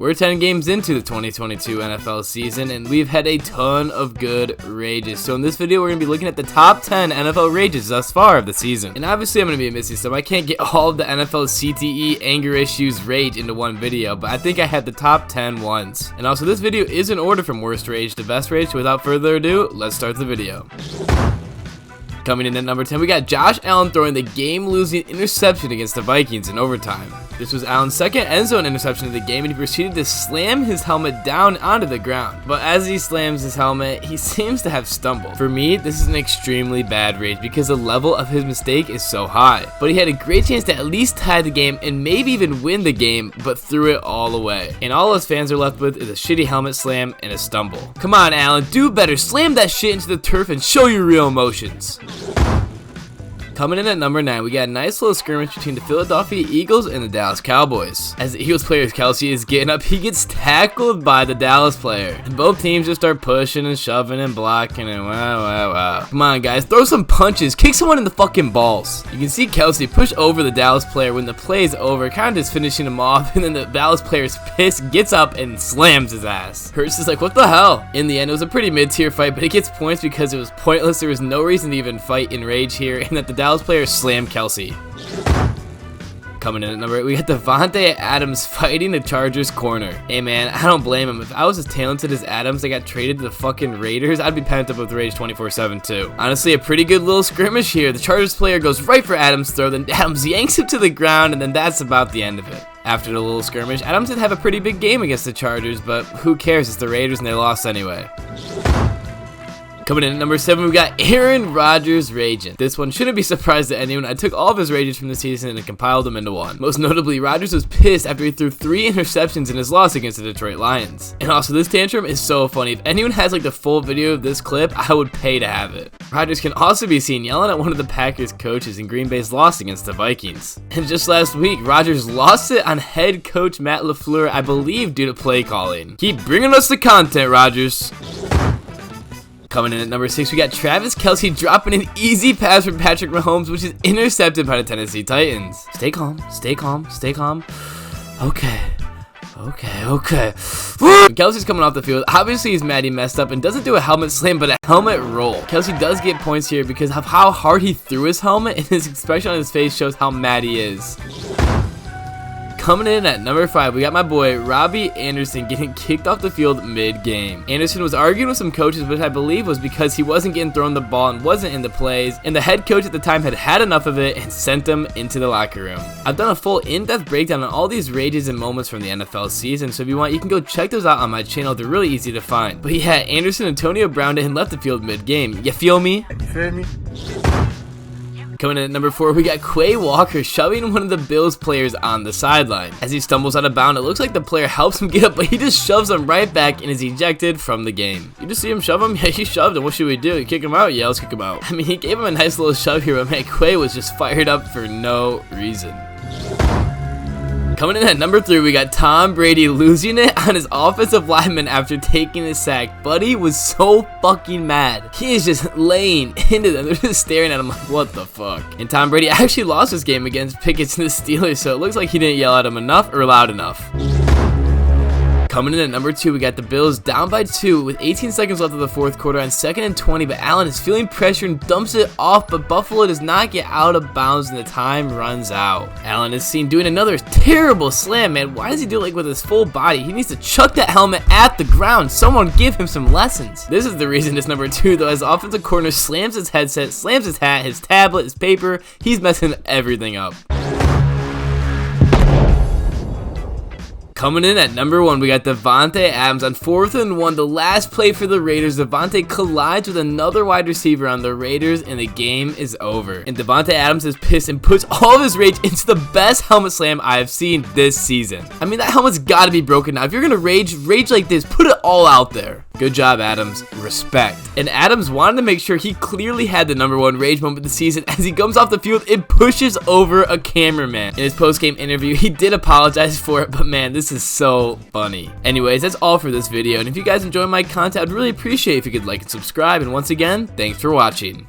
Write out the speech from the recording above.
We're 10 games into the 2022 NFL season, and we've had a ton of good rages. So in this video, we're going to be looking at the top 10 NFL rages thus far of the season. And obviously, I'm going to be missing some. I can't get all of the NFL CTE, anger issues, rage into one video, but I think I had the top 10 ones. And also, this video is in order from worst rage to best rage. So without further ado, let's start the video. Coming in at number 10, we got Josh Allen throwing the game-losing interception against the Vikings in overtime. This was Allen's second end zone interception of the game, and he proceeded to slam his helmet down onto the ground. But as he slams his helmet, he seems to have stumbled. For me, this is an extremely bad rage because the level of his mistake is so high. But he had a great chance to at least tie the game and maybe even win the game, but threw it all away. And all us fans are left with is a shitty helmet slam and a stumble. Come on, Allen, do better. Slam that shit into the turf and show your real emotions. Coming in at number 9, we got a nice little skirmish between the Philadelphia Eagles and the Dallas Cowboys. As the Eagles player Kelsey is getting up, he gets tackled by the Dallas player. And both teams just start pushing and shoving and blocking and wow. Come on, guys, throw some punches, kick someone in the fucking balls. You can see Kelsey push over the Dallas player when the play is over, kind of just finishing him off, and then the Dallas player's pissed, gets up and slams his ass. Hurts is like, what the hell? In the end, it was a pretty mid-tier fight, but it gets points because it was pointless. There was no reason to even fight in rage here, and that the Dallas player slammed Kelsey. Coming in at number 8, we got Davante Adams fighting the Chargers corner. Hey man, I don't blame him. If I was as talented as Adams that got traded to the fucking Raiders, I'd be pent up with rage 24/7 too. Honestly, a pretty good little skirmish here. The Chargers player goes right for Adams' throw, then Adams yanks him to the ground, and then that's about the end of it. After the little skirmish, Adams did have a pretty big game against the Chargers, but who cares? It's the Raiders and they lost anyway. Coming in at number 7, we got Aaron Rodgers raging. This one shouldn't be a surprise to anyone. I took all of his rages from the season and compiled them into one. Most notably, Rodgers was pissed after he threw 3 interceptions in his loss against the Detroit Lions. And also, this tantrum is so funny. If anyone has like the full video of this clip, I would pay to have it. Rodgers can also be seen yelling at one of the Packers coaches in Green Bay's loss against the Vikings. And just last week, Rodgers lost it on head coach Matt LaFleur, I believe due to play calling. Keep bringing us the content, Rodgers. Coming in at number 6, we got Travis Kelce dropping an easy pass from Patrick Mahomes, which is intercepted by the Tennessee Titans. Stay calm, stay calm, stay calm. Okay. Kelce's coming off the field. Obviously, he's mad he messed up and doesn't do a helmet slam, but a helmet roll. Kelce does get points here because of how hard he threw his helmet, and his expression on his face shows how mad he is. Coming in at number 5, we got my boy Robbie Anderson getting kicked off the field mid-game. Anderson was arguing with some coaches, which I believe was because he wasn't getting thrown the ball and wasn't in the plays, and the head coach at the time had had enough of it and sent him into the locker room. I've done a full in-depth breakdown on all these rages and moments from the NFL season, so if you want, you can go check those out on my channel. They're really easy to find. But yeah, Anderson Antonio Brown and left the field mid-game. You feel me? You feel me? Coming in at number 4, we got Quay Walker shoving one of the Bills players on the sideline. As he stumbles out of bounds, it looks like the player helps him get up, but he just shoves him right back and is ejected from the game. You just see him shove him? Yeah, he shoved him. What should we do? You kick him out? Yeah, let's kick him out. I mean, he gave him a nice little shove here, but man, Quay was just fired up for no reason. Coming in at number 3, we got Tom Brady losing it on his offensive lineman after taking a sack. Buddy was so fucking mad. He is just laying into them. They're just staring at him like, what the fuck? And Tom Brady actually lost this game against Pickett and the Steelers, so it looks like he didn't yell at him enough or loud enough. Coming in at number 2, we got the Bills down by 2 with 18 seconds left of the fourth quarter on 2nd and 20, but Allen is feeling pressure and dumps it off, but Buffalo does not get out of bounds and the time runs out. Allen is seen doing another terrible slam, man. Why does he do it like with his full body? He needs to chuck that helmet at the ground. Someone give him some lessons. This is the reason it's number 2 though, as offensive corner slams his headset, slams his hat, his tablet, his paper. He's messing everything up. Coming in at number 1, we got Davante Adams on 4th and 1. The last play for the Raiders, Davante collides with another wide receiver on the Raiders, and the game is over. And Davante Adams is pissed and puts all of his rage into the best helmet slam I have seen this season. I mean, that helmet's got to be broken now. If you're gonna rage like this, put it all out there. Good job, Adams. Respect. And Adams wanted to make sure he clearly had the number 1 rage moment of the season. As he comes off the field and pushes over a cameraman. In his post-game interview, he did apologize for it, but man, this is so funny. Anyways, that's all for this video, and if you guys enjoy my content, I'd really appreciate if you could like and subscribe, and once again, thanks for watching.